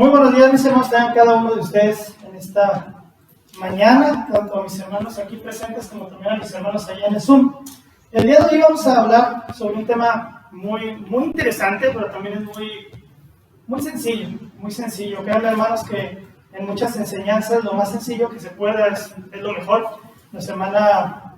Muy buenos días, mis hermanos, tengan cada uno de ustedes en esta mañana, tanto a mis hermanos aquí presentes como también a mis hermanos allá en el Zoom. El día de hoy vamos a hablar sobre un tema muy interesante, pero también es muy sencillo. Créanme, hermanos, que en muchas enseñanzas lo más sencillo que se pueda es lo mejor. Nuestra hermana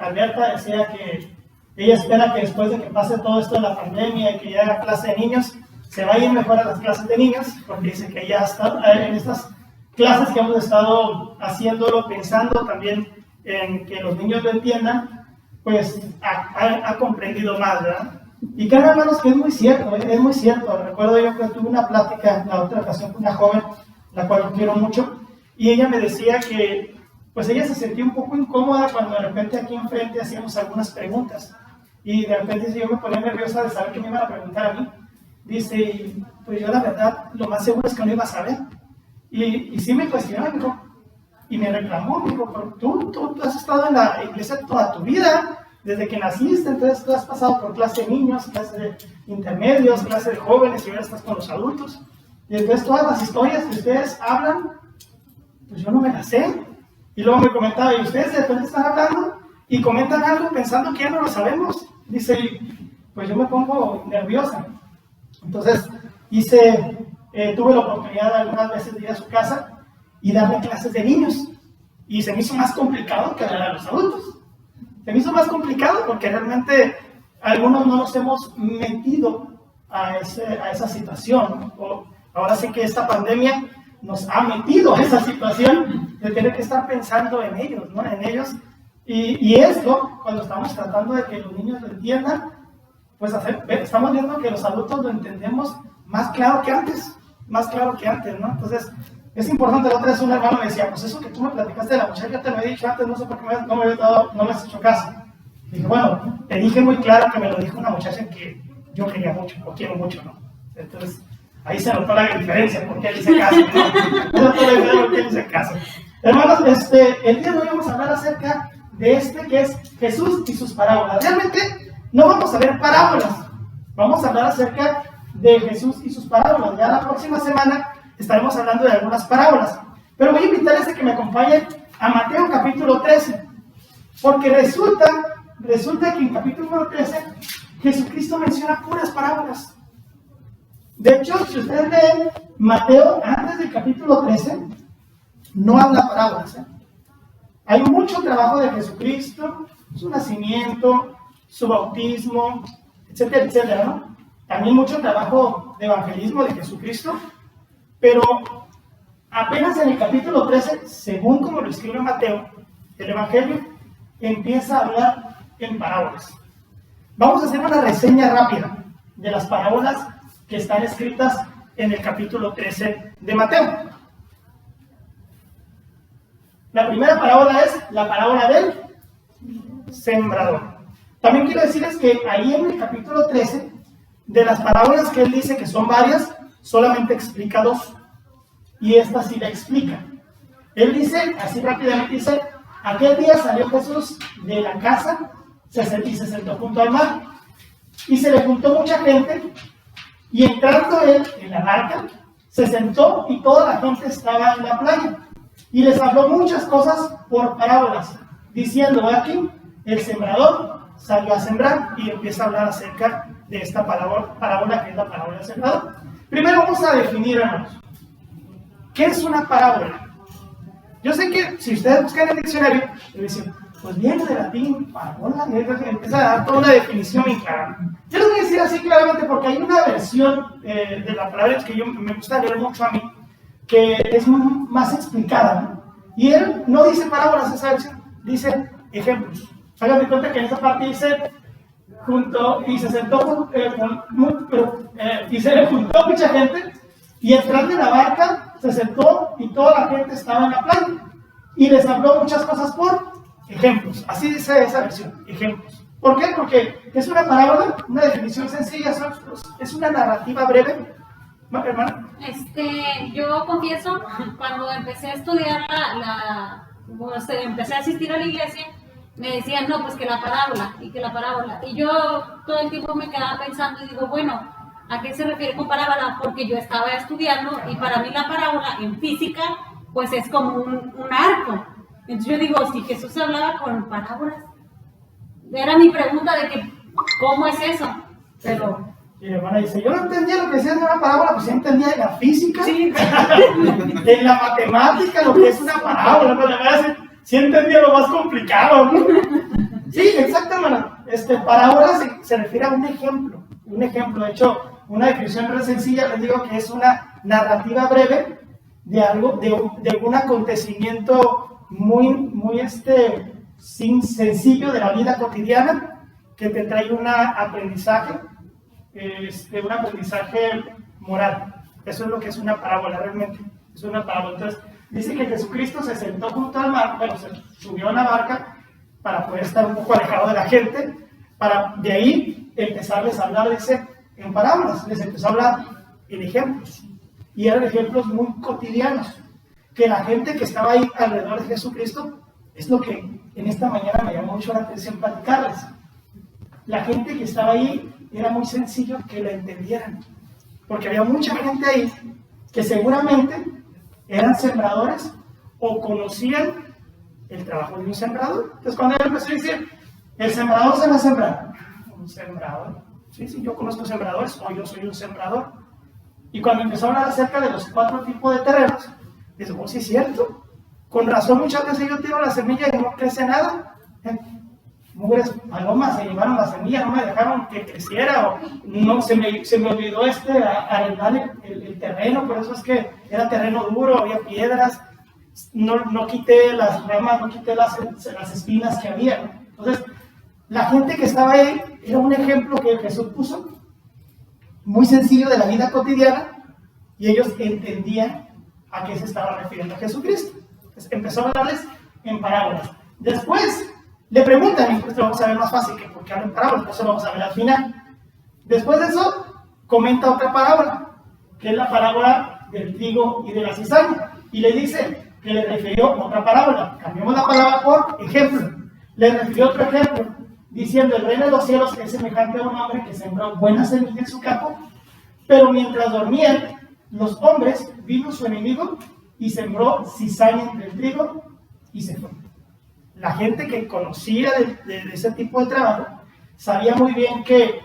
Alberta decía que ella espera que después de que pase todo esto de la pandemia y que ya haga clase de niños, se va a ir mejor a las clases de niños, porque dice que ya está en estas clases que hemos estado haciéndolo, pensando también en que los niños lo entiendan, pues ha comprendido más, ¿verdad? Y creo, hermanos, que es muy cierto. Recuerdo yo que tuve una plática en la otra ocasión con una joven, la cual quiero mucho, y ella me decía que pues ella se sentía un poco incómoda cuando de repente aquí enfrente hacíamos algunas preguntas, y de repente yo me ponía nerviosa de saber que me iban a preguntar a mí. Dice, pues yo la verdad, lo más seguro es que no iba a saber. Y sí me cuestionó, dijo, y me reclamó, dijo, pero tú has estado en la iglesia toda tu vida, desde que naciste, entonces tú has pasado por clase de niños, clase de intermedios, clase de jóvenes, y ahora estás con los adultos. Y entonces todas las historias que ustedes hablan, pues yo no me las sé. Y luego me comentaba, ¿y ustedes de repente están hablando? Y comentan algo pensando que ya no lo sabemos. Dice, pues yo me pongo nerviosa. Entonces tuve la oportunidad algunas veces de ir a su casa y darle clases de niños. Y se me hizo más complicado que hablar a los adultos. Se me hizo más complicado porque realmente algunos no nos hemos metido a esa situación. Ahora sí que esta pandemia nos ha metido a esa situación de tener que estar pensando en ellos, ¿no? En ellos. Y esto, cuando estamos tratando de que los niños lo entiendan, pues estamos viendo que los adultos lo entendemos más claro que antes, ¿no? Entonces, es importante. La otra vez un hermano me decía, pues eso que tú me platicaste de la muchacha, te lo he dicho antes, no sé por qué no me has hecho caso. Dije, bueno, te dije muy claro que me lo dijo una muchacha que yo quería mucho, o quiero mucho, ¿no? Entonces, ahí se notó la diferencia, porque él hice caso, ¿no? Hermanos, el día de hoy vamos a hablar acerca de que es Jesús y sus parábolas. Realmente no vamos a ver parábolas, vamos a hablar acerca de Jesús y sus parábolas. Ya la próxima semana estaremos hablando de algunas parábolas, pero voy a invitarles a que me acompañen a Mateo capítulo 13, porque resulta que en capítulo 13 Jesucristo menciona puras parábolas. De hecho, si ustedes leen Mateo antes del capítulo 13, no habla parábolas, Hay mucho trabajo de Jesucristo, su nacimiento, su bautismo, etcétera, ¿no? También mucho trabajo de evangelismo de Jesucristo, pero apenas en el capítulo 13, según como lo escribe Mateo, el Evangelio empieza a hablar en parábolas. Vamos a hacer una reseña rápida de las parábolas que están escritas en el capítulo 13 de Mateo. La primera parábola es la parábola del sembrador. También quiero decirles que ahí en el capítulo 13, de las parábolas que él dice que son varias, solamente explica dos. Y esta sí la explica. Él dice, así rápidamente dice, aquel día salió Jesús de la casa y se sentó junto al mar. Y se le juntó mucha gente, y entrando él en la barca, se sentó y toda la gente estaba en la playa. Y les habló muchas cosas por parábolas, diciendo, aquí el sembrador salió a sembrar, y empieza a hablar acerca de esta parábola que es la parábola del sembrador. Primero vamos a definir, hermanos, ¿qué es una parábola? Yo sé que si ustedes buscan en el diccionario, le dicen, pues viene de latín, parábola, empieza a dar toda una definición bien clara. Yo les voy a decir así claramente porque hay una versión de la palabra que me gusta leer mucho a mí, que es más explicada, ¿no? Y él no dice parábolas esa versión, dice ejemplos. Hagan de cuenta que en esa parte dice, y se sentó y se le juntó mucha gente, y entrando en la barca se sentó y toda la gente estaba en la playa, y les habló muchas cosas por ejemplos. Así dice esa versión, ejemplos. ¿Por qué? Porque es una parábola, una definición sencilla, es una narrativa breve. Hermana. Yo confieso, cuando empecé a estudiar empecé a asistir a la iglesia, me decían, no, pues que la parábola, y yo todo el tiempo me quedaba pensando y digo, bueno, ¿A qué se refiere con parábola? Porque yo estaba estudiando y para mí la parábola en física pues es como un arco. Entonces yo digo, si Jesús hablaba con parábolas, era mi pregunta de que, ¿cómo es eso? Pero... Y mi hermana dice, yo no entendía lo que decía de una parábola, pues sí entendía de la física, Sí. de la matemática, lo que es una parábola, pero la verdad sí entendía lo más complicado, ¿no? Sí, exacto, hermano. Parábola se refiere a un ejemplo, de hecho, una definición muy sencilla, les digo que es una narrativa breve de algo, de algún acontecimiento muy sencillo de la vida cotidiana, que te trae un aprendizaje moral. Eso es lo que es una parábola realmente. Es una parábola. Entonces, dice que Jesucristo se sentó junto al mar, bueno, se subió a una barca para poder estar un poco alejado de la gente, para de ahí empezarles a hablar, dice, en parábolas. Les empezó a hablar en ejemplos. Y eran ejemplos muy cotidianos, que la gente que estaba ahí alrededor de Jesucristo, es lo que en esta mañana me llamó mucho la atención platicarles. La gente que estaba ahí era muy sencillo que la entendieran, porque había mucha gente ahí que seguramente eran sembradores o conocían el trabajo de un sembrador. Entonces cuando él empezó a decir, el sembrador se va a sembrar. ¿Un sembrador? Sí, yo conozco sembradores, o yo soy un sembrador. Y cuando empezó a hablar acerca de los 4 tipos de terrenos, dice, oh, sí es cierto, con razón muchas veces yo tiro la semilla y no crece nada. Mujeres palomas se llevaron la semilla, no me dejaron que creciera, o no, se me olvidó arreglar el terreno, por eso es que era terreno duro, había piedras, no quité las ramas, no quité las espinas que había. Entonces, la gente que estaba ahí era un ejemplo que Jesús puso, muy sencillo de la vida cotidiana, y ellos entendían a qué se estaba refiriendo Jesucristo. Entonces, empezó a hablarles en parábolas. Después, le preguntan, y esto lo vamos a ver más fácil que porque hablan parábolas, por eso lo vamos a ver al final. Después de eso, comenta otra parábola, que es la parábola del trigo y de la cizaña. Y le dice que le refirió otra parábola. Cambiamos la palabra por ejemplo. Le refirió otro ejemplo, diciendo, el reino de los cielos es semejante a un hombre que sembró buena semilla en su campo, pero mientras dormían los hombres, vino su enemigo y sembró cizaña entre el trigo y se fue. La gente que conocía de ese tipo de trabajo sabía muy bien que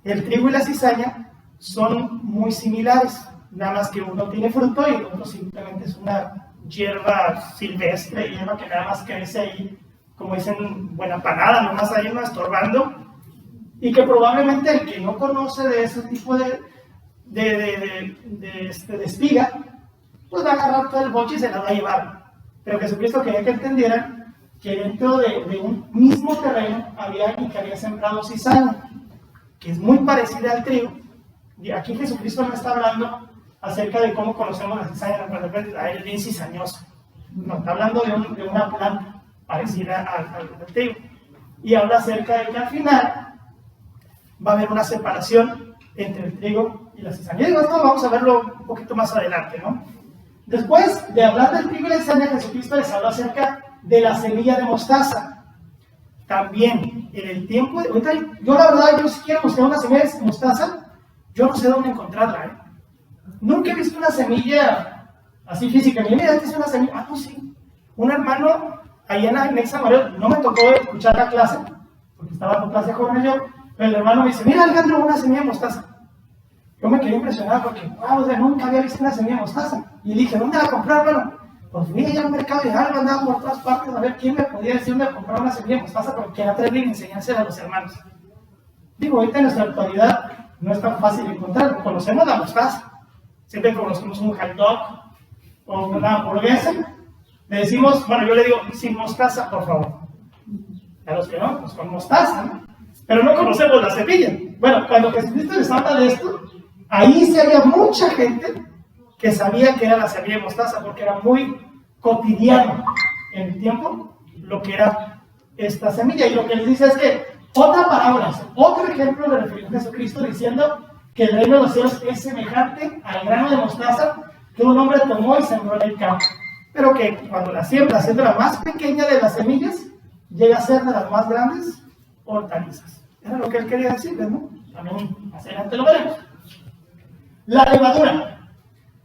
el trigo y la cizaña son muy similares, nada más que uno tiene fruto y el otro simplemente es una hierba silvestre, hierba que nada más crece ahí, como dicen, buena panada, nomás ahí no estorbando, y que probablemente el que no conoce de ese tipo de espiga, pues va a agarrar todo el boche y se la va a llevar. Pero Jesucristo quería que entendieran que dentro de un mismo terreno había alguien que había sembrado cizaña, que es muy parecida al trigo. Y aquí Jesucristo no está hablando acerca de cómo conocemos la cizaña, cuando es bien cizañoso. No, está hablando de una planta parecida al trigo. Y habla acerca de que al final va a haber una separación entre el trigo y la cizaña. Y digo, esto vamos a verlo un poquito más adelante, ¿no? Después de hablar del trigo y la cizaña, Jesucristo les habló acerca de la semilla de mostaza. También, en el tiempo, ahorita, yo la verdad, yo si quiero buscar una semilla de mostaza, yo no sé dónde encontrarla, Nunca he visto una semilla así física. Mira, esta es una semilla. Ah, pues sí. Un hermano, allá en Nexa Mario, no me tocó escuchar la clase, porque estaba con clase de jóvenes yo, pero el hermano me dice, mira, Alejandro, una semilla de mostaza. Yo me quedé impresionado porque, wow, nunca había visto una semilla de mostaza. Y dije, ¿dónde la compré, hermano? Pues fui allá al mercado y algo andaba por todas partes a ver quién me podía decir dónde comprar una semilla de mostaza, porque era terrible enseñársela a los hermanos. Digo, ahorita en nuestra actualidad no es tan fácil encontrarlo. Conocemos la mostaza. Siempre conocemos un hot dog o una hamburguesa. Le decimos, bueno, yo le digo, sin mostaza, por favor. A los que no, pues con mostaza, ¿no? Pero no conocemos la semilla. Bueno, cuando Jesucristo les habla de esto, ahí sí había mucha gente que sabía que era la semilla de mostaza, porque era muy cotidiano en el tiempo lo que era esta semilla. Y lo que les dice es que otra parábola, otro ejemplo le refirió Jesucristo diciendo que el reino de los cielos es semejante al grano de mostaza que un hombre tomó y sembró en el campo, pero que cuando la siembra, siendo la más pequeña de las semillas, llega a ser de las más grandes hortalizas. Era lo que él quería decirles, ¿no? También más adelante lo veremos. La levadura.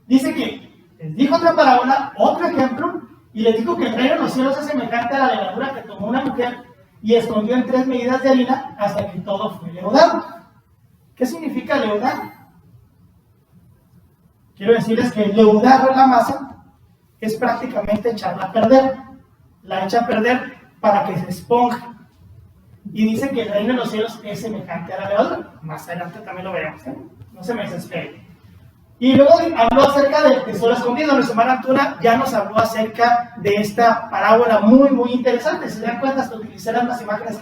Dice que les dijo otra parábola, otro ejemplo, y les dijo que el reino de los cielos es semejante a la levadura que tomó una mujer y escondió en 3 medidas de harina hasta que todo fue leudado. ¿Qué significa leudar? Quiero decirles que leudar la masa es prácticamente echarla a perder. La echa a perder para que se esponja. Y dice que el reino de los cielos es semejante a la levadura. Más adelante también lo veremos, ¿eh? No se me desespere. Y luego habló acerca del tesoro escondido. Nuestra hermana Antuna ya nos habló acerca de esta parábola muy interesante. Si se dan cuenta, hasta utilicé las mismas imágenes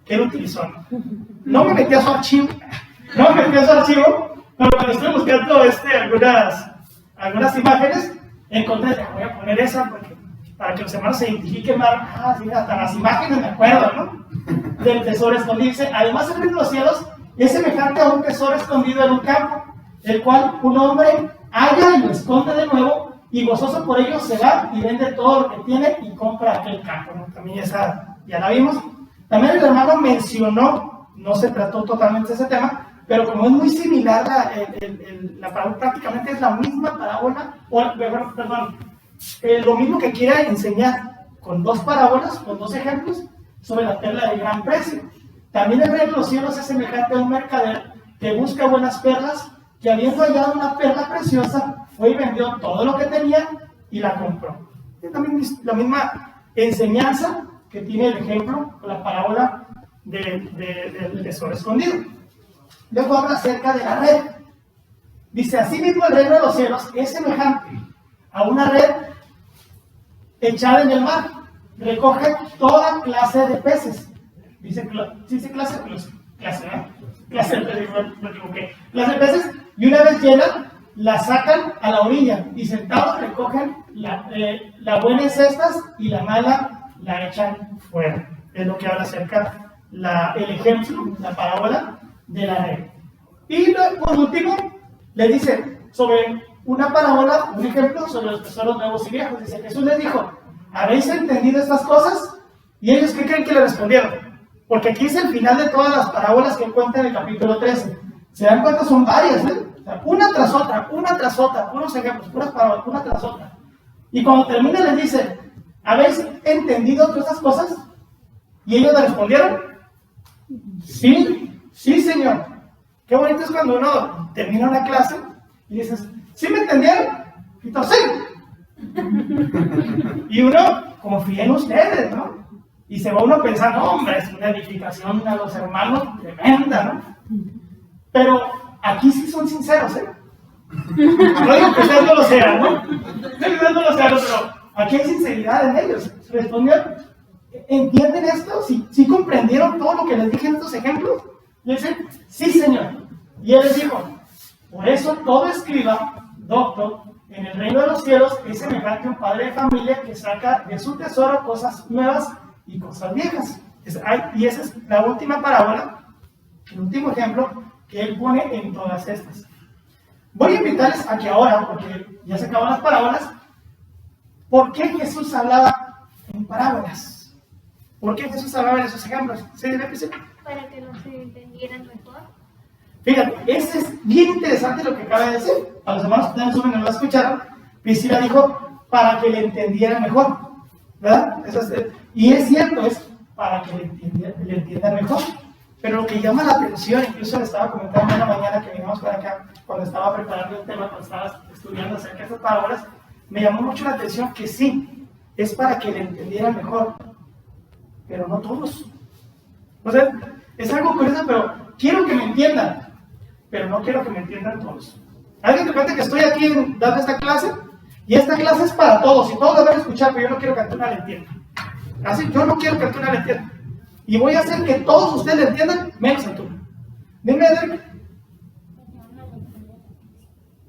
que él utilizó. No me metí a su archivo, pero cuando estuve buscando algunas imágenes, encontré, voy a poner esa para que los hermanos se identifiquen más. Sí, hasta las imágenes me acuerdo, ¿no? Del tesoro escondido. Dice, además el reino de los cielos es semejante a un tesoro escondido en un campo, el cual un hombre halla y lo esconde de nuevo, y gozoso por ello se va y vende todo lo que tiene y compra aquel campo, ¿no? También esa ya la vimos. También el hermano mencionó, no se trató totalmente ese tema, pero como es muy similar, la parábola prácticamente es la misma parábola, lo mismo que quiere enseñar con 2 parábolas, con 2 ejemplos sobre la perla de gran precio. También el reino de los cielos es semejante a un mercader que busca buenas perlas, que habiendo hallado una perla preciosa, fue y vendió todo lo que tenía y la compró. Es también la misma enseñanza que tiene el ejemplo, la parábola del tesoro escondido. Luego habla acerca de la red. Dice, así mismo el reino de los cielos es semejante a una red echada en el mar. Recoge toda clase de peces. Dice clase, ¿no? Clase de peces, y una vez llenan, la sacan a la orilla y sentados recogen la buena en cestas y la mala la echan fuera. Es lo que habla acerca el ejemplo, la parábola de la red. Y por último, le dice sobre una parábola, un ejemplo sobre los tesoros nuevos y viejos. Dice, Jesús les dijo, ¿habéis entendido estas cosas? Y ellos, ¿qué creen que le respondieron? Porque aquí es el final de todas las parábolas que cuenta en el capítulo 13. ¿Se dan cuenta? Son varias, ¿eh? O sea, una tras otra, unos ejemplos, puras parábolas, una tras otra. Y cuando termina les dice, ¿habéis entendido todas estas cosas? Y ellos le respondieron, sí, Señor. Qué bonito es cuando uno termina una clase y dices, ¿sí me entendieron? Y todos, sí. Y uno confía en ustedes, ¿no? Y se va uno pensando, hombre, es una edificación a los hermanos tremenda, ¿no? Pero aquí sí son sinceros, ¿eh? No digo que ustedes no lo sean, ¿no? Pero aquí hay sinceridad en ellos. Respondieron, ¿entienden esto? ¿Sí comprendieron todo lo que les dije en estos ejemplos? Y dicen, sí, Señor. Y él les dijo, por eso todo escriba, doctor, en el reino de los cielos es semejante a un padre de familia que saca de su tesoro cosas nuevas y cosas viejas. Y esa es la última parábola, el último ejemplo que él pone en todas estas. Voy a invitarles a que ahora, porque ya se acaban las parábolas, ¿por qué Jesús hablaba en parábolas? ¿Por qué Jesús hablaba en esos ejemplos? ¿Sí, para que no se entendieran mejor. Fíjate, ese es bien interesante lo que acaba de decir. A los hermanos que están no lo escucharon, Priscila dijo, para que le entendieran mejor, ¿verdad? Y es cierto, es para que le entiendan mejor. Pero lo que llama la atención, incluso le estaba comentando una mañana que vinimos para acá, cuando estaba preparando el tema, cuando estaba estudiando acerca de estas palabras, me llamó mucho la atención que sí, es para que le entendieran mejor, pero no todos. O sea, es algo curioso, pero quiero que me entiendan, pero no quiero que me entiendan todos. Alguien te cuenta que estoy aquí dando esta clase, y esta clase es para todos, y todos deben escuchar, pero yo no quiero que Antuna le entienda. Así, yo no quiero que Antuna le entienda. Y voy a hacer que todos ustedes le entiendan, menos Antuna. Dime, Edric.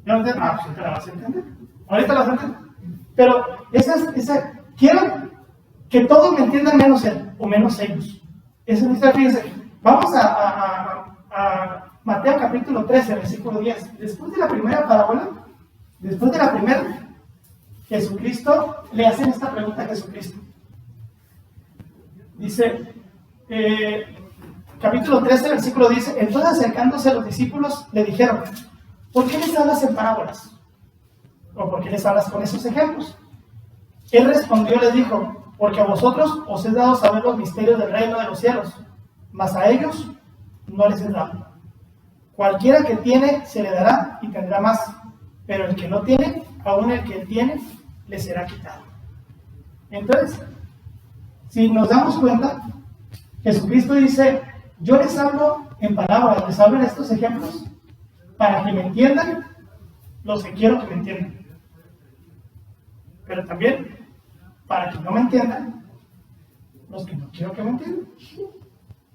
¿Ya no entiendes? Ah, pues te la vas a entender. Ahorita la vas a entender. Pero quiero que todos me entiendan menos él, o menos ellos. Eso es, fíjense. Vamos a Mateo capítulo 13, versículo 10. Después de la primera parábola, Jesucristo, le hacen esta pregunta a Jesucristo. Dice, capítulo 13, versículo 10, entonces acercándose a los discípulos, le dijeron, ¿por qué les hablas en parábolas? ¿O por qué les hablas con esos ejemplos? Él respondió y les dijo, porque a vosotros os he dado saber los misterios del reino de los cielos, mas a ellos no les he dado. Cualquiera que tiene, se le dará y tendrá más, pero el que no tiene, aún el que tiene, le será quitado. Entonces, si nos damos cuenta, Jesucristo dice, yo les hablo en parábolas, les hablo en estos ejemplos, para que me entiendan los que quiero que me entiendan. Pero también, para que no me entiendan los que no quiero que me entiendan.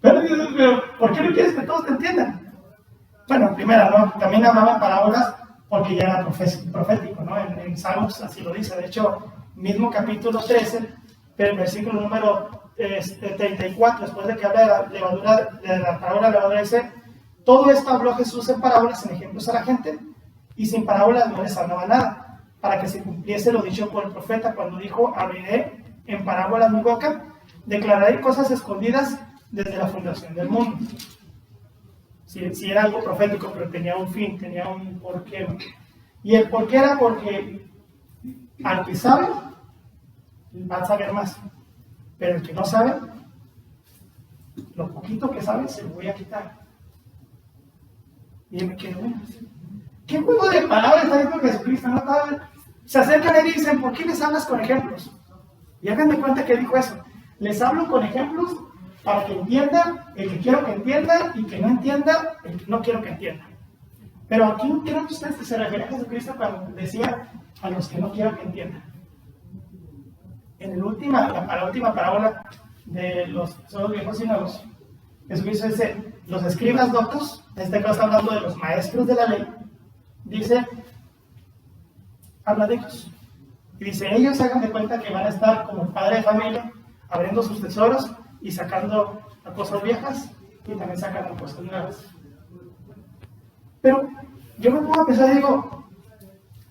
Pero ¿por qué no quieres que todos te entiendan? Bueno, primero, ¿no? También hablaba en parábolas porque ya era profético, ¿no? En Salmos así lo dice. De hecho, mismo capítulo 13, pero el versículo número 34, después de que habla de la levadura, de la parábola de la levadura, dice, todo esto habló Jesús en parábolas, en ejemplos a la gente, y sin parábolas no les hablaba nada, para que se cumpliese lo dicho por el profeta cuando dijo, abriré en parábolas mi boca, declararé cosas escondidas desde la fundación del mundo. Si era algo profético, pero tenía un fin, tenía un porqué. Y el porqué era porque al que sabe, va a saber más. Pero el que no sabe, lo poquito que sabe, se lo voy a quitar. Y yo me quedo, bueno, ¿qué juego de palabras está diciendo Jesucristo? ¿No? Se acercan a él y dicen, ¿por qué les hablas con ejemplos? Y hagan de cuenta que dijo eso. Les hablo con ejemplos para que entienda el que quiero que entienda y que no entienda el que no quiero que entienda. Pero aquí creo que ustedes que se refiere a Jesucristo cuando decía a los que no quiero que entiendan. En la última parábola de los viejos y nuevos, Jesucristo dice, los escribas doctos, en este caso está hablando de los maestros de la ley, dice, habla de ellos. Y dice, ellos hagan de cuenta que van a estar como el padre de familia, abriendo sus tesoros y sacando cosas viejas y también sacando cosas nuevas. Pero yo me pongo a pensar y digo,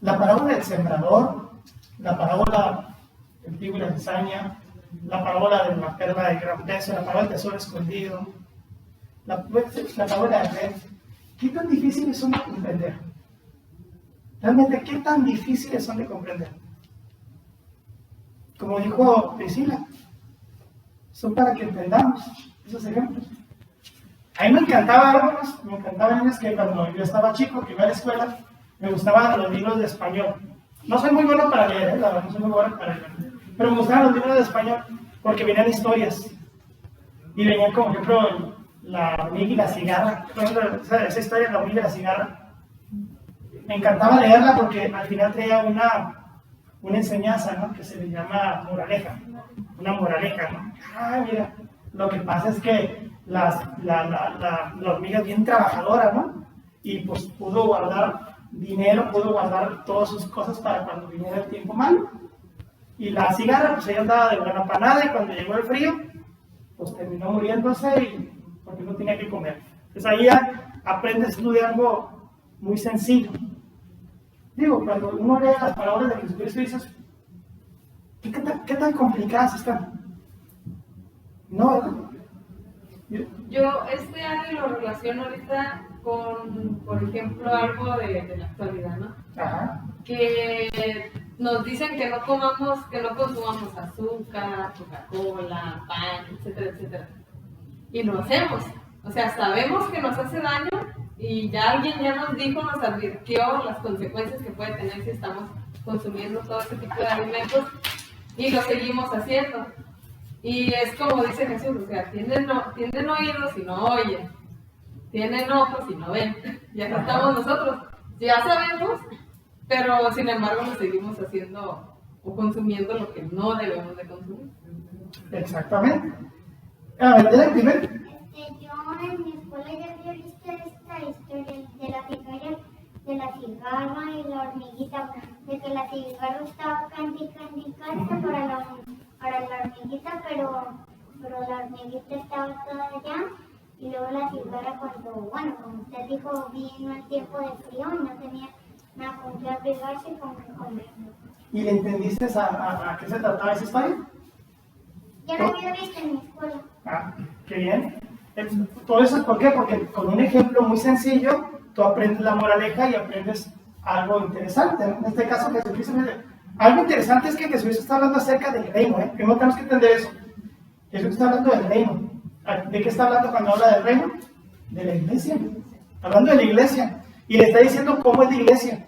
la parábola del sembrador, la parábola del trigo y la cizaña, la parábola de la perla de gran peso, la parábola del tesoro escondido, la parábola de red, ¿qué tan difíciles son de comprender? Realmente, ¿qué tan difíciles son de comprender? Como dijo Priscila, son para que entendamos esos ejemplos. A mí me encantaban niños que cuando yo estaba chico, que iba a la escuela, me gustaban los libros de español. No soy muy bueno para leer, la verdad, no soy muy bueno para leer. Pero me gustaban los libros de español porque venían historias. Y venían como, por ejemplo, la hormiga y la cigarra. Por ejemplo, esa historia de la hormiga y la cigarra. Me encantaba leerla porque al final traía una enseñanza, ¿no? Que se le llama moraleja. Una moraleja, ¿no? Ah, mira, lo que pasa es que la hormiga es bien trabajadora, ¿no? Y pues pudo guardar dinero, pudo guardar todas sus cosas para cuando viniera el tiempo malo. Y la cigarra, pues ella andaba de buena panada y cuando llegó el frío, pues terminó muriéndose porque no tenía que comer. Entonces ahí ya aprendes tú de algo muy sencillo. Digo, cuando uno lee las palabras de Jesucristo dices, ¿qué tan complicadas están? No, ¿verdad? Yo este año lo relaciono ahorita con, por ejemplo, algo de la actualidad, ¿no? Ajá. Que nos dicen que no consumamos azúcar, Coca-Cola, pan, etcétera, etcétera. Y lo hacemos. O sea, sabemos que nos hace daño y ya alguien ya nos dijo, nos advirtió las consecuencias que puede tener si estamos consumiendo todo este tipo de alimentos y lo seguimos haciendo. Y es como dice Jesús, o sea, tienen oídos y no oyen, tienen ojos y no ven. Y acá estamos nosotros, ya sabemos, pero sin embargo lo seguimos haciendo o consumiendo lo que no debemos de consumir. Exactamente. A ver, dime. Yo en mi escuela ya había visto esta historia de la cigarra y la hormiguita, de que la cigarra estaba candy para la hormiguita, pero la hormiguita estaba toda allá, y luego la cigarra como usted dijo, vino el tiempo de frío y no tenía nada con qué abrigarse y con qué comer. ¿Y le entendiste a qué se trataba esa historia? Ya lo había visto en mi escuela. Ah, qué bien. Todo eso es ¿por qué? Porque con un ejemplo muy sencillo tú aprendes la moraleja y aprendes algo interesante. En este caso, Jesucristo dice, algo interesante es que Jesucristo está hablando acerca del reino, Primero tenemos que entender eso. Jesucristo está hablando del reino. ¿De qué está hablando cuando habla del reino? De la iglesia. Hablando de la iglesia. Y le está diciendo cómo es la iglesia.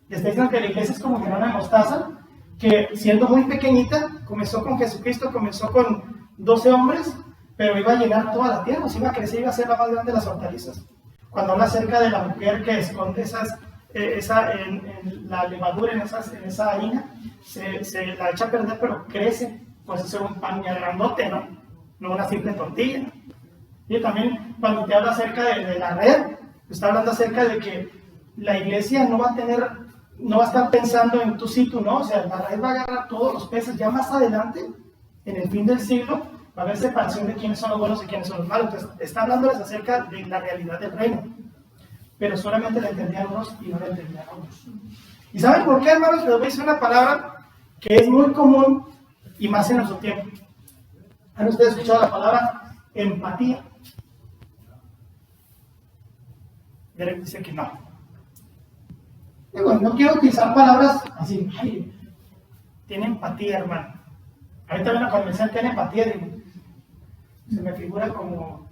Le está diciendo que la iglesia es como un grano de mostaza, que siendo muy pequeñita, comenzó con Jesucristo, comenzó con 12 hombres, pero iba a llenar toda la tierra, se iba a crecer, iba a ser la más grande de las hortalizas. Cuando habla acerca de la mujer que esconde la levadura en esa harina, se la echa a perder, pero crece, pues es un pan ya grandote, no una simple tortilla. Y también cuando te habla acerca de la red, está hablando acerca de que la iglesia no va a estar pensando en tú sí, tú no, o sea, la red va a agarrar todos los peces. Ya más adelante, en el fin del siglo, va a haber separación de quiénes son los buenos y quiénes son los malos. Entonces, está hablándoles acerca de la realidad del reino, pero solamente la entendían unos y no la entendían otros. ¿Y saben por qué, hermanos? Les voy a decir una palabra que es muy común y más en nuestro tiempo. ¿Han ustedes escuchado la palabra empatía? Derek dice que no. Digo, no quiero utilizar palabras así, ay, tiene empatía, hermano. Ahorita cuando me dicen tiene empatía, digo, se me figura como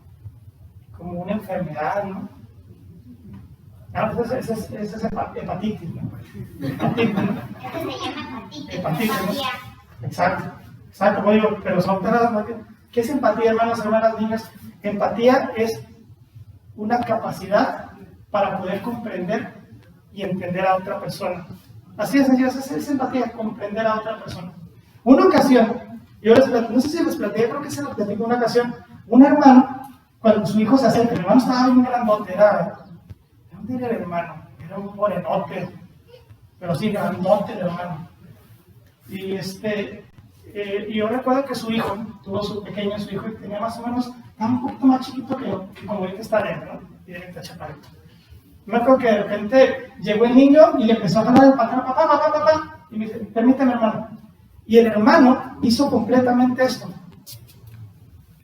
una enfermedad, ¿no? Pues esa es hepatitis, ¿no? Hepatitis, ¿no? Eso se llama Hepatitis, ¿no? empatía. Exacto, como digo, pero son palabras. ¿Qué es empatía, hermanos, hermanas, niñas? Empatía es una capacidad para poder comprender y entender a otra persona. Así es, señores, es empatía, comprender a otra persona. Una ocasión, no sé si les platicé, creo que se los platicé una ocasión, un hermano, cuando su hijo se acerca, el hermano estaba bien grandote, ¿dónde era el hermano? Era un morenote, pero sí, grandote el hermano. Y yo recuerdo que su hijo, tuvo su hijo, y tenía más o menos, estaba un poquito más chiquito que como ahorita está él, ¿no? Y él está chaparrito. Me acuerdo que de repente llegó el niño y le empezó a jalar el pantalón, papá, y me dice, permíteme, hermano. Y el hermano hizo completamente esto.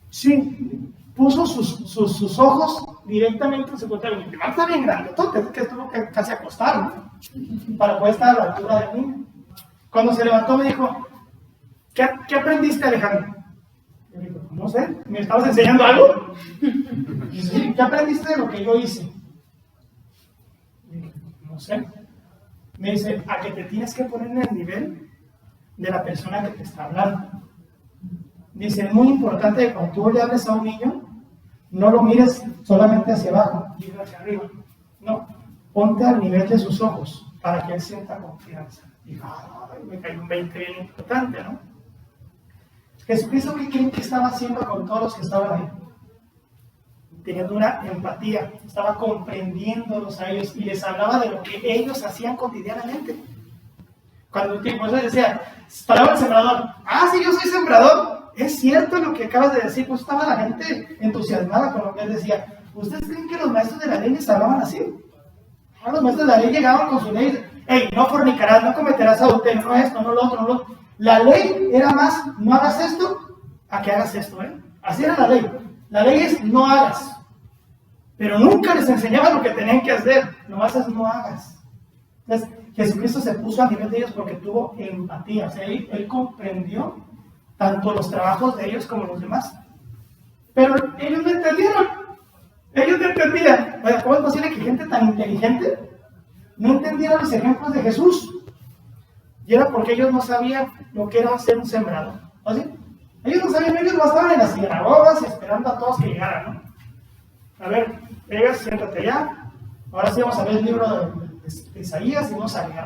Sí, puso sus ojos directamente en su pantalón. Mi hermano está bien grande, entonces que estuvo casi acostado, ¿no? Para poder estar a la altura del niño. Cuando se levantó me dijo, ¿qué aprendiste, Alejandro? Yo le digo, no sé, ¿me estabas enseñando algo? Y dice, ¿qué aprendiste de lo que yo hice? No sé. Me dice, a que te tienes que poner en el nivel de la persona que te está hablando. Dice, es muy importante que cuando tú le hables a un niño, no lo mires solamente hacia abajo, mira hacia arriba. No, ponte al nivel de sus ojos para que él sienta confianza. Y me cayó un 20 bien importante, ¿no? Jesucristo, ¿qué creen que estaba haciendo con todos los que estaban ahí? Teniendo una empatía, estaba comprendiéndolos a ellos y les hablaba de lo que ellos hacían cotidianamente. Cuando pues decía, paraba el sembrador, sí, yo soy sembrador, es cierto lo que acabas de decir, pues estaba la gente entusiasmada con lo que él decía. ¿Ustedes creen que los maestros de la ley les hablaban así? Los maestros de la ley llegaban con su ley, hey, no fornicarás, no cometerás adulterio, no esto, no lo otro, no lo otro. La ley era más, no hagas esto, a que hagas esto, Así era la ley. La ley es no hagas. Pero nunca les enseñaba lo que tenían que hacer. Nomás es no hagas. Entonces, Jesucristo se puso a nivel de ellos porque tuvo empatía. O sea, él comprendió tanto los trabajos de ellos como los demás. Pero ellos no entendieron. Ellos no entendían. Oye, ¿cómo es posible que gente tan inteligente no entendiera los ejemplos de Jesús? Y era porque ellos no sabían lo que era ser un sembrador. ¿O sí? Ellos no sabían, ellos no estaban en las sinagogas esperando a todos que llegaran, ¿no? A ver, llegas, siéntate allá. Ahora sí vamos a ver el libro de Isaías y vamos a leer.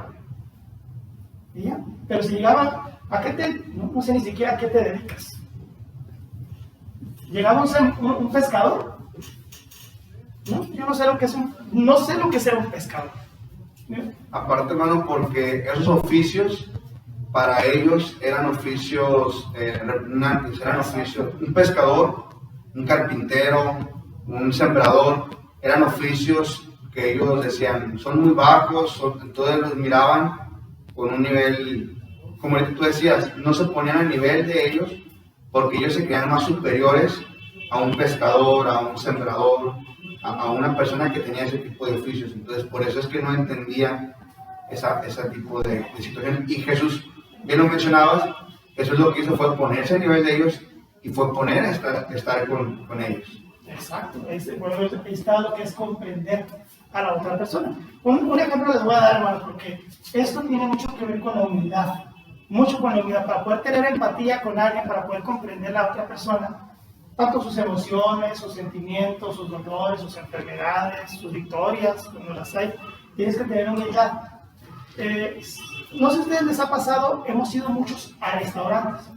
¿Y ya? Pero si llegaban, ¿a qué no sé ni siquiera a qué te dedicas? Llegaba un pescador. ¿No? Yo no sé lo que es no sé lo que es ser un pescador. Aparte, hermano, porque esos oficios para ellos eran oficios repugnantes, eran oficios, un pescador, un carpintero, un sembrador, eran oficios que ellos decían, son muy bajos, entonces los miraban con un nivel, como tú decías, no se ponían al nivel de ellos, porque ellos se creían más superiores a un pescador, a un sembrador, a una persona que tenía ese tipo de oficios. Entonces, por eso es que no entendía ese tipo de situación. Y Jesús, bien lo mencionabas, Jesús lo que hizo fue ponerse a nivel de ellos y fue poner a estar con ellos. Exacto, bueno, ahí está lo que es comprender a la otra persona. Un ejemplo les voy a dar, hermanos, porque esto tiene mucho que ver con la humildad. Mucho con la humildad. Para poder tener empatía con alguien, para poder comprender a la otra persona, tanto sus emociones, sus sentimientos, sus dolores, sus enfermedades, sus victorias, cuando las hay, tienes que tener humildad. No sé si a ustedes les ha pasado, hemos ido muchos a restaurantes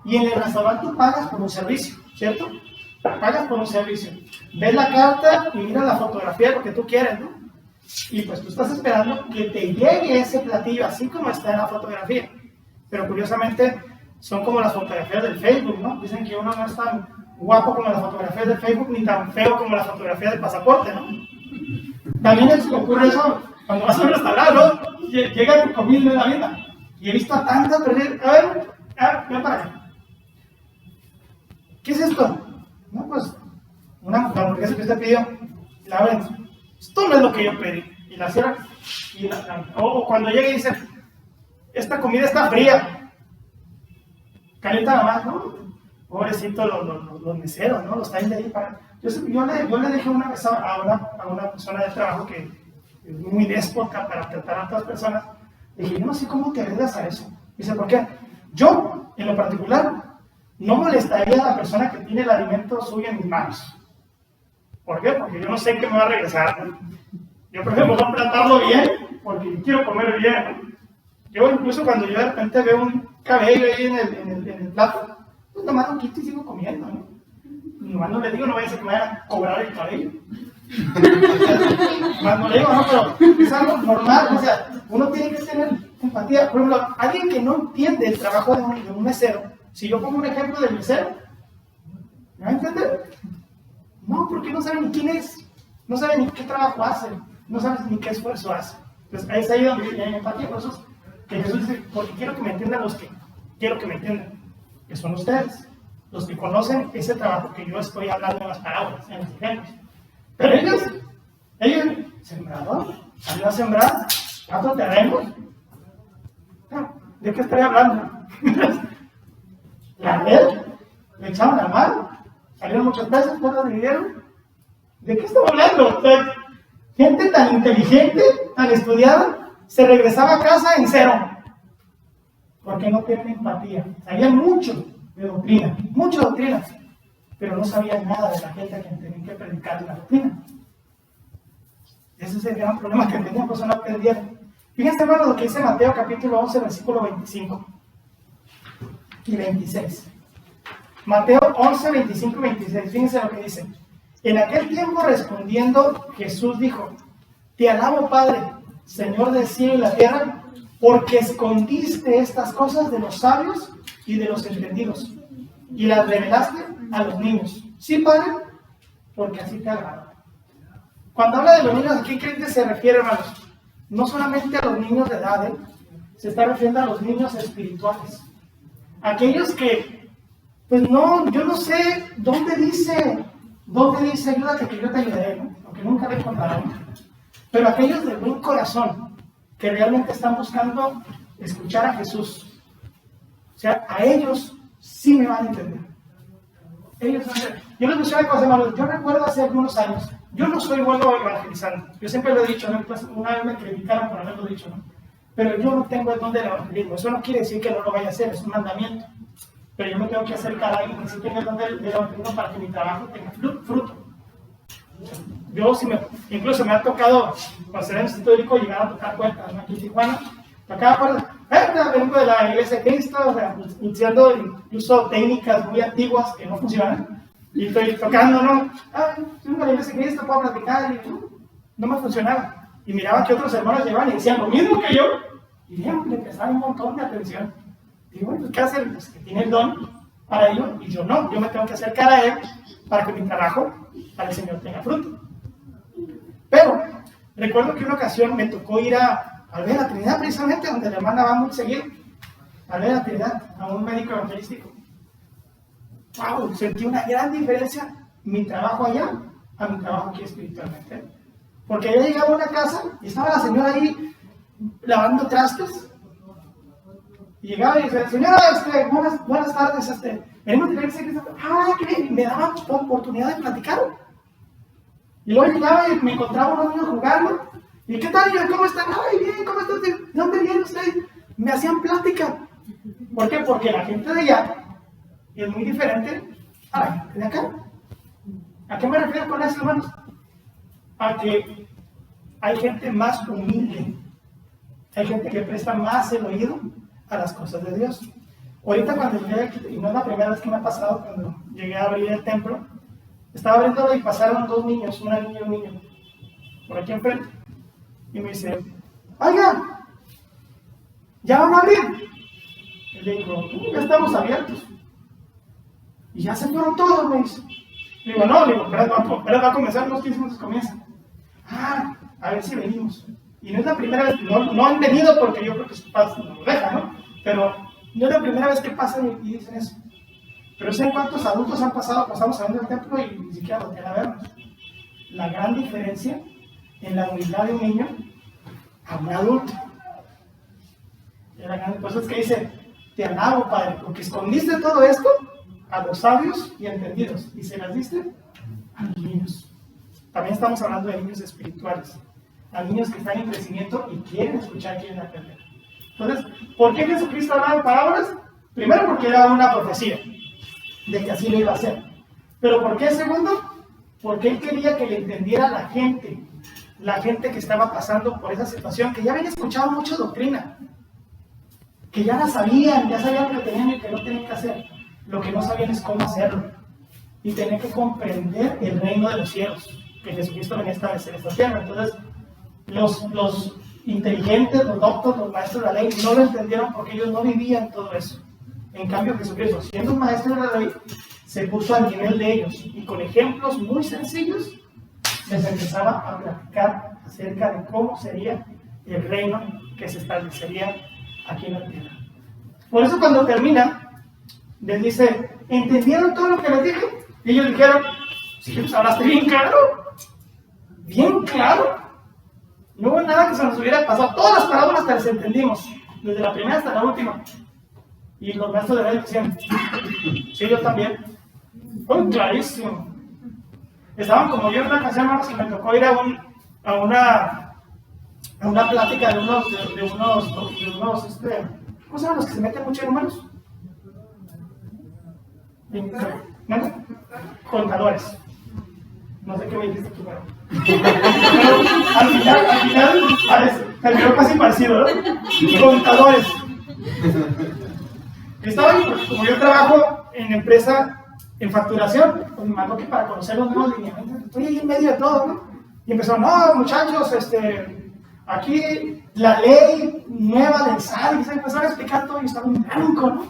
y en el restaurante tú pagas por un servicio, ¿cierto? Pagas por un servicio, ves la carta y miras la fotografía de lo que tú quieres, ¿no? Y pues tú estás esperando que te llegue ese platillo así como está en la fotografía, pero curiosamente son como las fotografías del Facebook, ¿no? Dicen que uno no es tan guapo como las fotografías del Facebook ni tan feo como las fotografías del pasaporte, ¿no? También se me ocurre eso cuando vas a un restaurante, ¿no? Llega tu comida de la vida y he visto a tantas personas, a ver, ven para acá. ¿Qué es esto? No, pues, una hamburguesa que usted pidió, la ven, esto no es lo que yo pedí, y la cierran, o cuando llega y dice, esta comida está fría, calienta la más, ¿no? Pobrecito los meseros, ¿no? Los traen de ahí para... Yo le dije una vez a una persona de trabajo que es muy déspota para tratar a otras personas, le dije, yo no sé cómo te arriesgas a eso. Dice, ¿por qué? Yo, en lo particular, no molestaría a la persona que tiene el alimento suyo en mis manos. ¿Por qué? Porque yo no sé qué me va a regresar. Yo prefiero tratarlo bien, porque quiero comer bien. Yo incluso cuando yo de repente veo un cabello ahí en el plato, pues nomás lo quito y sigo comiendo, ¿no? Nomás no le digo, no vaya a ser que me vayan a cobrar el cabello. Más no le digo, no, pero es algo normal, o sea, uno tiene que tener empatía. Por ejemplo, alguien que no entiende el trabajo de un mesero, si yo pongo un ejemplo del mesero, ¿me va a entender? No, porque no sabe ni quién es, no sabe ni qué trabajo hace, no sabe ni qué esfuerzo hace. Entonces, ahí está ahí donde hay empatía. Por eso que Jesús dice, porque quiero que me entiendan los que quiero que me entiendan, que son ustedes, los que conocen ese trabajo que yo estoy hablando en las parábolas, en los ejemplos. Pero ellos, sembrador, salió a sembrar, ¿cuántos terrenos? ¿De qué estoy hablando? La red, le echaron al mar, salieron muchos peces, ¿cuántos dividieron? ¿De qué estamos hablando? O sea, gente tan inteligente, tan estudiada, se regresaba a casa en cero. Porque no tienen empatía. Sabían mucho de doctrina, mucha doctrina, pero no sabían nada de la gente a quien tenían que predicar la doctrina. Ese es el gran problema que tenían, por eso no aprendieron. Fíjense, hermano, lo que dice Mateo capítulo 11, versículo 25 y 26. Mateo 11, 25 y 26. Fíjense lo que dice. En aquel tiempo respondiendo, Jesús dijo, te alabo, Padre, Señor del cielo y la tierra, porque escondiste estas cosas de los sabios y de los entendidos, y las revelaste a los niños. Sí, Padre, porque así te agrada. Cuando habla de los niños, ¿a qué creen que se refiere, hermanos? No solamente a los niños de edad, se está refiriendo a los niños espirituales. Aquellos que, pues no, yo no sé dónde dice, ayúdate que yo te ayudaré, ¿no? Aunque nunca le contaré. Pero aquellos de buen corazón, que realmente están buscando escuchar a Jesús, o sea, a ellos sí me van a entender. Yo les decía una cosa, hermanos, yo recuerdo hace algunos años, yo no soy bueno evangelizando, yo siempre lo he dicho, ¿no? Una vez me criticaron por haberlo dicho, ¿no? Pero yo no tengo el don del evangelismo, eso no quiere decir que no lo vaya a hacer, es un mandamiento, pero yo me tengo que acercar a alguien que sí tenga el don del evangelismo para que mi trabajo tenga fruto. Yo incluso me ha tocado, cuando ser histórico, llegar a tocar puertas, ¿no? Aquí en Tijuana, tocaba puertas, vengo de la Iglesia de Cristo, o sea, usando incluso técnicas muy antiguas que no funcionan, y estoy tocando, ¿no? Soy de la Iglesia de Cristo, puedo platicar, y no me funcionaba. Y miraba que otros hermanos llevaban y decían lo mismo que yo, y le prestaban un montón de atención. Y bueno, ¿qué hacen? Pues que tiene el don para ello, y yo no, yo me tengo que acercar a él para que mi trabajo para el Señor tenga fruto. Pero recuerdo que una ocasión me tocó ir a ver a Trinidad, precisamente donde la hermana va muy seguido, a ver a Trinidad, a un médico evangelístico. ¡Wow! Sentí una gran diferencia mi trabajo allá a mi trabajo aquí espiritualmente. Porque yo llegaba a una casa y estaba la señora ahí lavando trastes. Y llegaba y decía, señora, buenas tardes, venimos de la iglesia cristiana. Que bien, me daba oportunidad de platicar. Y luego llegaba y me encontraba unos niños jugando. ¿Y qué tal, niños? ¿Cómo están? Ay, bien, ¿cómo están? ¿De dónde vienen ustedes? Me hacían plática. ¿Por qué? Porque la gente de allá es muy diferente a la gente de acá. ¿A qué me refiero con eso, hermanos? A que hay gente más humilde. Hay gente que presta más el oído a las cosas de Dios. Ahorita cuando llegué aquí, y no es la primera vez que me ha pasado, cuando llegué a abrir el templo, estaba abriéndolo y pasaron dos niños, una niña y un niño, por aquí enfrente. Y me dice, oigan, ¿ya van a abrir? Y le digo, ya estamos abiertos. Y ya se fueron todos, me dice. Le digo, no, pero va a comenzar, unos 15 minutos comienza. A ver si venimos. Y no es la primera vez, no han venido porque yo creo que sus padres no lo dejan, ¿no? Pero no es la primera vez que pasan y dicen eso. Pero sé cuántos adultos han pasado, pasamos saliendo del templo y ni siquiera voltean a vernos. La gran diferencia en la humildad de un niño a un adulto. Por eso es que dice, te alabo, Padre, porque escondiste todo esto a los sabios y entendidos y se las diste a los niños. También estamos hablando de niños espirituales, a niños que están en crecimiento y quieren escuchar, quieren aprender. Entonces, ¿por qué Jesucristo hablaba en parábolas? Primero, porque era una profecía de que así lo iba a hacer. Pero ¿por qué? Segundo, porque él quería que le entendiera la gente que estaba pasando por esa situación, que ya habían escuchado mucha doctrina, que ya la sabían, ya sabían que lo tenían y que no tenían que hacer. Lo que no sabían es cómo hacerlo. Y tenían que comprender el reino de los cielos, que Jesucristo venía a establecer esta tierra. Entonces, los inteligentes, los doctos, los maestros de la ley, no lo entendieron porque ellos no vivían todo eso. En cambio, Jesucristo, siendo un maestro de la ley, se puso al nivel de ellos y con ejemplos muy sencillos les empezaba a platicar acerca de cómo sería el reino que se establecería aquí en la tierra. Por eso cuando termina, les dice, ¿entendieron todo lo que les dije? Y ellos dijeron, sí, pues hablaste bien claro. Bien claro. No hubo nada que se nos hubiera pasado. Todas las parábolas las entendimos, desde la primera hasta la última. Y los maestros de la ley decían, sí, yo también. Fue clarísimo. Estaban como yo en una canción, hermanos, que me tocó ir a una plática de unos ¿cómo se llaman los que se meten mucho en números? Contadores. No sé qué me dijiste tú, pero al final terminó casi parecido, ¿no? Contadores. Estaba ahí, porque como yo trabajo en empresa en facturación, pues me mandó que para conocer los nuevos lineamientos, estoy ahí en medio de todo, ¿no? Y empezó, no, muchachos, aquí la ley nueva del SAT, y se empezaron a explicar todo y estaba en blanco, ¿no?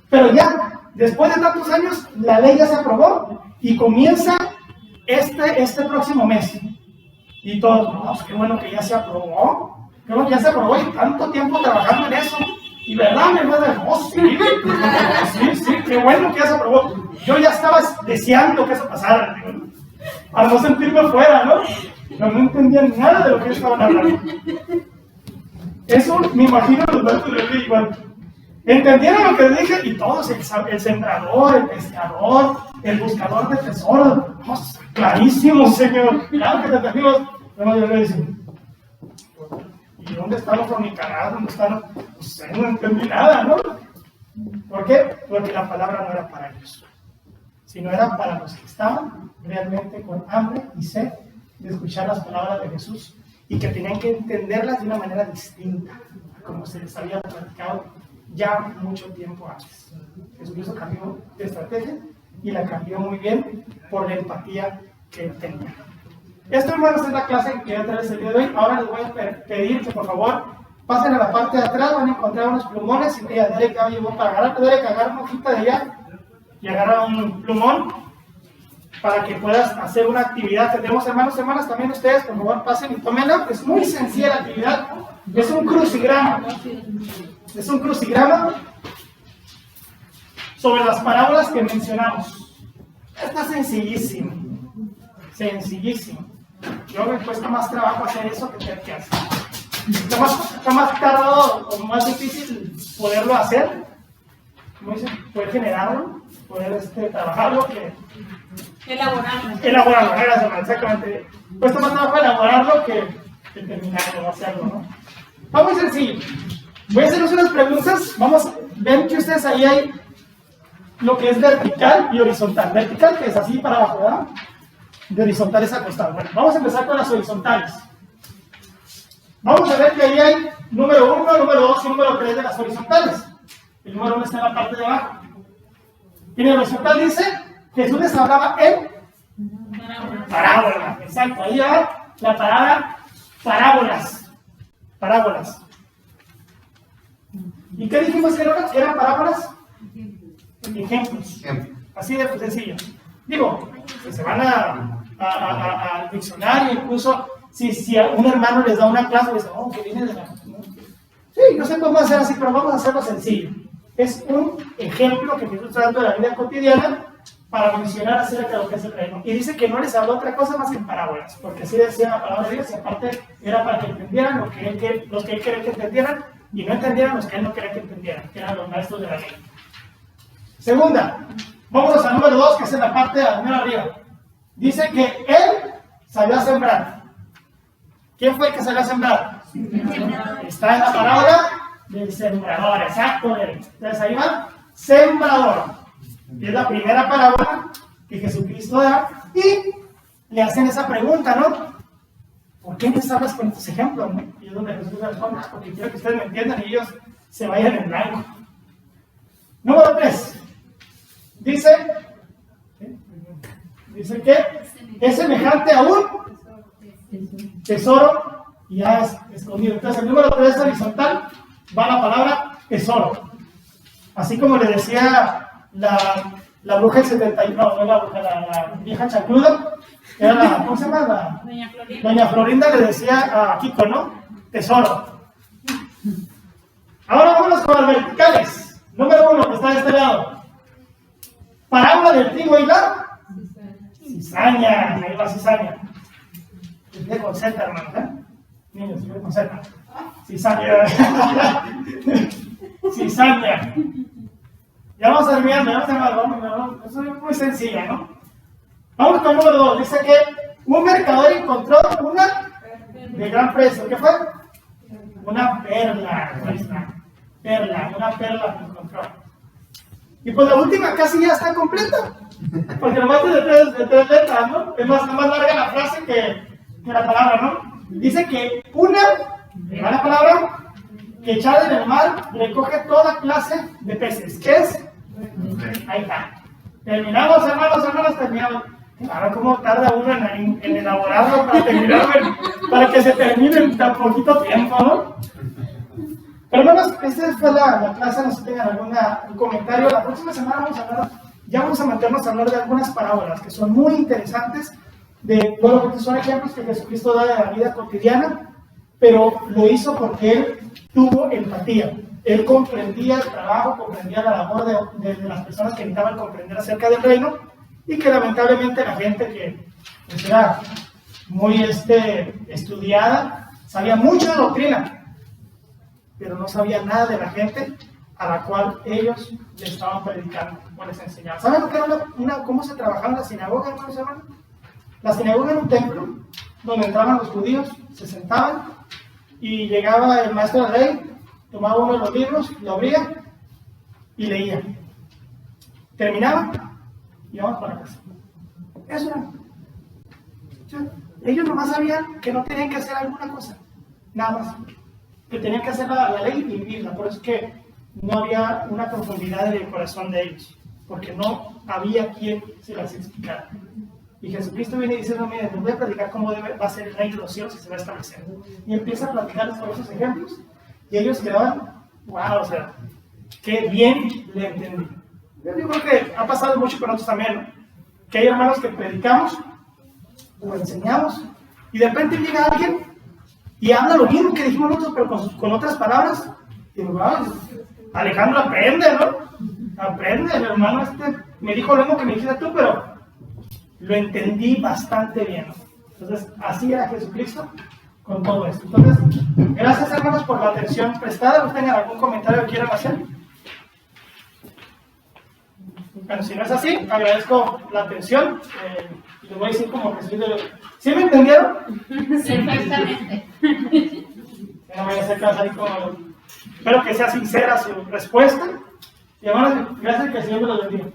Pero ya, después de tantos años, la ley ya se aprobó y comienza este próximo mes. Y todos, no, pues qué bueno que ya se aprobó, qué bueno que ya se aprobó y tanto tiempo trabajando en eso. Y verdad, mi hermana, oh, sí, qué bueno que ya se aprobó. Yo ya estaba deseando que eso pasara, digo, para no sentirme fuera, ¿no? Pero no entendían nada de lo que estaban hablando. Eso me imagino los datos de la igual. Entendieron lo que les dije y todos, el sembrador, el pescador, el buscador de tesoros. Oh, clarísimo, Señor. Claro que te entendimos. Bueno, yo le decía, ¿y dónde están los fornicadores? ¿Dónde están? Pues no entendí nada, ¿no? ¿Por qué? Porque la palabra no era para ellos, sino era para los que estaban realmente con hambre y sed de escuchar las palabras de Jesús y que tenían que entenderlas de una manera distinta, como se les había platicado ya mucho tiempo antes. Jesucristo cambió de estrategia y la cambió muy bien por la empatía que él tenía. Esto, hermanos, es la clase que quería traerles el día de hoy. Ahora les voy a pedir que por favor pasen a la parte de atrás, van a encontrar unos plumones y Derek ya llevó para agarrar. Derek, agarra una hojita de allá y agarra un plumón para que puedas hacer una actividad. Tenemos hermanos, hermanas, también ustedes, por favor, pasen y tómenla. Es muy sencilla la actividad. Es un crucigrama. Es un crucigrama sobre las parábolas que mencionamos. Está sencillísimo. Sencillísimo. Yo me cuesta más trabajo hacer eso que tener que hacer. Está más tardado o más difícil poderlo hacer, como dicen, poder generarlo, poder trabajarlo que elaborarlo, gracias, exactamente. Cuesta más trabajo elaborarlo que terminarlo o hacerlo, ¿no? Está muy sencillo. Voy a hacerles unas preguntas. Ven que ustedes ahí hay lo que es vertical y horizontal. Vertical, que es así para abajo, ¿verdad? De horizontal es acostado. Bueno, vamos a empezar con las horizontales. Vamos a ver que ahí hay número 1, número 2 y número 3 de las horizontales. El número 1 está en la parte de abajo. Y en el horizontal dice, Jesús les hablaba en parábola. Exacto, ahí va la palabra parábolas. Parábolas. ¿Y qué dijimos que eran parábolas? Ejemplos. Así de sencillo. Digo, si se van al diccionario, incluso si a un hermano les da una clase, les dice, oh, que viene de la... Sí, no sé cómo hacer así, pero vamos a hacerlo sencillo. Es un ejemplo que Jesús está dando de la vida cotidiana para mencionar acerca de lo que es el reino. Y dice que no les habló otra cosa más que en parábolas, porque así decía la palabra de Dios, y aparte era para que entendieran los que él quería que entendieran, y no entendieran los que él no quería que entendieran, que eran los maestros de la ley. Segunda, vámonos al número 2, que es en la parte de arriba. Dice que él salió a sembrar. ¿Quién fue el que salió a sembrar? Está en la parábola del sembrador, exacto. Entonces ahí va, sembrador. Y es la primera parábola que Jesucristo da y le hacen esa pregunta, ¿no? ¿Por qué me hablas con estos ejemplos, no? Y es donde Jesús responde, porque quiero que ustedes me entiendan y ellos se vayan en blanco. Número 3. Dice que es semejante a un tesoro ya es escondido. Entonces, el número 3 horizontal va la palabra tesoro. Así como le decía la bruja del 71, no la bruja, la vieja chancluda, era la, ¿cómo se llama? Doña Florinda le decía a Kiko, ¿no? Tesoro. Ahora vámonos con las verticales. Número 1, que está de este lado. Parábola del trigo y la cizaña. Ahí va cizaña. Escribe con Z, hermano, ¿eh? Niños, escribe con Z. Cizaña. Cizaña. Ya vamos terminando, vamos. Eso es muy sencilla, ¿no? Vamos con el número 2. Dice que un mercader encontró una de gran precio. ¿Qué fue? Una perla. Una perla que encontró. Y pues la última casi ya está completa. Porque nomás es de tres letras, ¿no? Es más larga la frase que la palabra, ¿no? Dice que una, va la palabra, que echada en el mar recoge toda clase de peces. ¿Qué es? Ahí está. Terminamos, hermanos, terminamos. Ahora, ¿cómo tarda uno en elaborarlo para terminar, para que se termine en tan poquito tiempo, ¿no? Pero hermanos, esta fue la clase, no sé si tengan algún comentario. La próxima semana vamos a meternos a hablar de algunas parábolas que son muy interesantes, que son ejemplos que Jesucristo da de la vida cotidiana, pero lo hizo porque Él tuvo empatía. Él comprendía el trabajo, comprendía la labor de las personas que necesitaban comprender acerca del reino, y que lamentablemente la gente que pues, era muy estudiada, sabía mucho de doctrina, pero no sabía nada de la gente a la cual ellos le estaban predicando o les enseñaban. ¿Saben lo que era cómo se trabajaba en la sinagoga, hermanos? La sinagoga era un templo donde entraban los judíos, se sentaban y llegaba el maestro de la ley, tomaba uno de los libros, lo abría y leía. Terminaba y vamos para casa. Eso era. Ellos nomás sabían que no tenían que hacer alguna cosa, nada más. Que tenían que hacer la ley y vivirla. Por eso es que no había una profundidad en el corazón de ellos, porque no había quien se las explicara. Y Jesucristo viene diciendo, miren, les voy a platicar cómo va a ser el reino de los cielos y se va a establecer. Y empieza a platicarles con esos ejemplos. Y ellos quedaban, wow, o sea, qué bien le entendí. Yo creo que ha pasado mucho con nosotros también, ¿no? Que hay hermanos que predicamos o enseñamos y de repente llega alguien y habla lo mismo que dijimos nosotros, pero con otras palabras. Y digo, wow, Alejandro, aprende, ¿no? Aprende, el hermano me dijo lo mismo que me dijiste tú, pero lo entendí bastante bien. Entonces, así era Jesucristo con todo esto. Entonces, gracias hermanos por la atención prestada. ¿Ustedes tengan algún comentario que quieran hacer? Bueno, si no es así, agradezco la atención. Les voy a decir como Jesús de los... ¿Sí me entendieron? Perfectamente. No voy a hacer caso ahí como... Espero que sea sincera su respuesta. Y hermanos, gracias, que el Señor me los bendiga.